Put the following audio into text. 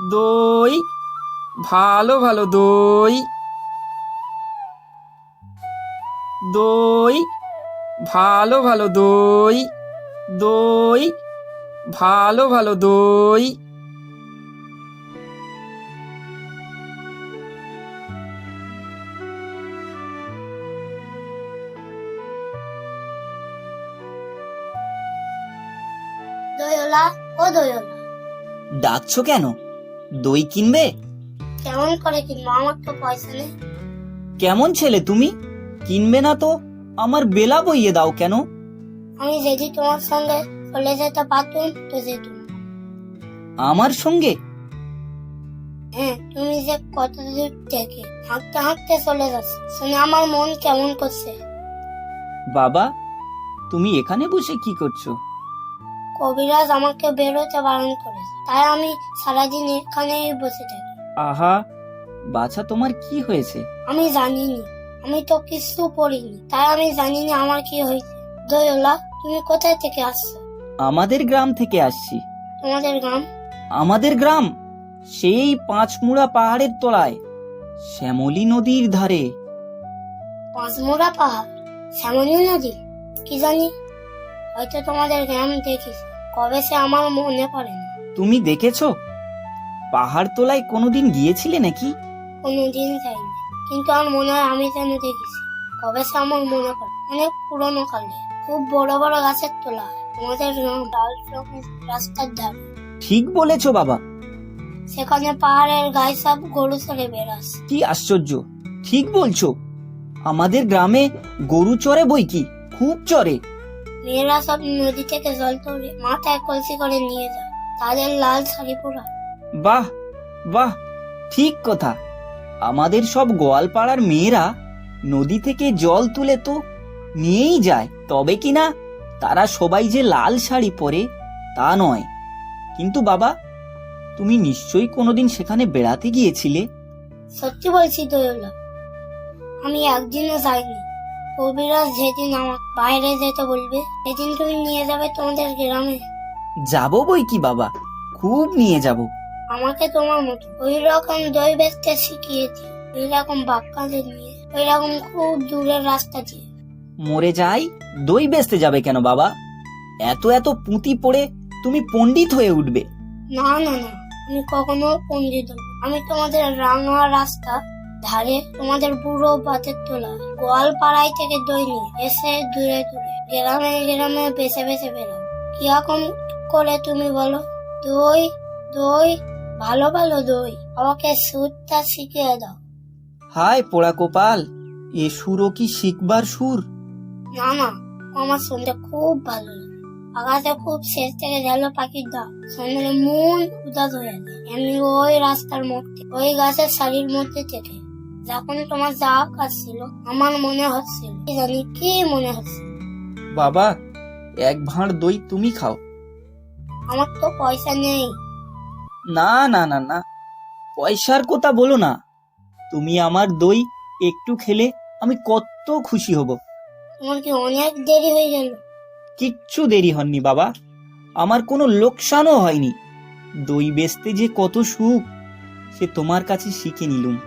দই, ভালো ভালো দই। দই, ভালো ভালো দই। দই, ভালো ভালো দই। দইওয়ালা, ও দইওয়ালা, ডাকছো কেন? দই কিনবে? কেমন করে কিনবো? আমার তো পয়সা নেই। কেমন ছেলে তুমি? কিনবে না তো আমার বেলা বইয়ে দাও কেন? আমি যদি তোমার সঙ্গে চলে যেতে পারতুম তো যেতুম। আমার সঙ্গে? হ্যাঁ, তুমি যে কত দূর থেকে হাঁটতে হাঁটতে চলে যাচ্ছ, শুনে আমার মন কেমন করছে। বাবা, তুমি এখানে বসে কি করছো? কবিরাজ আমাকে বেরোতে বারণ করেছে, তাই আমি সারাদিন এখানেই বসে থাকি। আহা, বাছা তোমার কি হয়েছে? আমি জানিনি, আমি তো কিছু পড়িনি, তাই আমি জানিনি আমার কি হয়েছে। দইওয়ালা, তুমি কোথায় থেকে আসছো? আমাদের গ্রাম থেকে আসছি। তোমাদের গ্রাম? আমাদের গ্রাম সেই পাঁচমুড়া পাহাড়ের তলায়, শ্যামলী নদীর ধারে। পাঁচমোড়া পাহাড়, শ্যামলী নদী? কি জানি, হয়তো তোমাদের গ্রাম দেখিস, কবে সে আমার মনে পড়ে না। তুমি দেখেছো? পাহাড় তলায় কোনোদিন গিয়েছিলে নাকি? কোনোদিন যাইনি, কিন্তু আমার মনে হয় আমি যেন দেখেছি। কবে সে আমার মনে পড়ে, অনেক পুরনো কালে, খুব বড় বড় গাছের তোলা তোমাদের গ্রাম, লাল রঙের রাস্তার ধারে। ঠিক বলেছো বাবা। সেখানে পাহাড়ের গায়ে সব গরু চড়ে বেড়াস। কি আশ্চর্য, ঠিক বলছো। আমাদের গ্রামে গরু চড়ে বই কি, খুব চড়ে। মেয়েরা সব নদী থেকে জল তুলে মাথায় কলসি করে নিয়ে যায়, তাদের লাল শাড়ি পরা। বাহ বাহ, ঠিক কথা। আমাদের সব গোয়ালপাড়ার মেয়েরা নদী থেকে জল তুলে তো নিয়েই যায়, তবে কিনা তারা সবাই যে লাল শাড়ি পরে তা নয়। কিন্তু বাবা, তুমি নিশ্চয়ই কোনোদিন সেখানে বেড়াতে গিয়েছিলে? সত্যি বলছি দোয়েলা, আমি একদিনও যাইনি। কবিরাজ যেদিন আমার বাইরে যেতে বলবে সেদিন তুমি নিয়ে যাবে তোমাদের গ্রামে। যাবো বই কি বাবা, খুব নিয়ে যাব। আমাকে তোমার মতো ওই রকম দই বেচতে শিখিয়েছি, ওই রকম বাক্কালে নিয়ে, ওই রকম খুব দূরের রাস্তা দিয়ে। মরে যাই, দই বেচতে যাবে কেন বাবা? এত এত পুঁতি পড়ে তুমি পণ্ডিত হয়ে উঠবে। না না না, আমি কখনো পণ্ডিত হব। আমি তোমাদের রাঙা রাস্তা ধারে তোমাদের বুড়ো বাতের তোলা গোয়াল পাড়াই থেকে দই নিয়ে এসে দূরে দূরে গ্রামে গ্রামে বেছে বেছে বেরো। কিরকম করে তুমি বলো? দই, দই, ভালো ভালো দই, আমাকে সুরটা শিখিয়ে দাও। হায় পোড়া কপাল, এ সুরও কি শিখবার সুর? না না, আমার শুনতে খুব ভালো লাগে। আকাশে খুব শেষ থেকে গেল পাখির ডাক, শুনলে মন উদাস হয়ে যায়। এমনি ওই রাস্তার মধ্যে, ওই গাছের সারির মধ্যে থেকে যখন তোমার যাওয়া কাজ ছিল, আমার মনে হচ্ছিল, কি জানি কি মনে হচ্ছিল। বাবা, এক ভাঁড় দই তুমি খাও। আমার তো পয়সা নেই। না না না না, পয়সার কথা বলো না। তুমি আমার দই একটু খেলে আমি কত খুশি হব। তোমার কি অনেক দেরি হয়ে গেল? কিচ্ছু দেরি হয়নি বাবা, আমার কোনো লোকসানও হয়নি। দই বেচতে যে কত সুখ, সে তোমার কাছে শিখে নিলুম।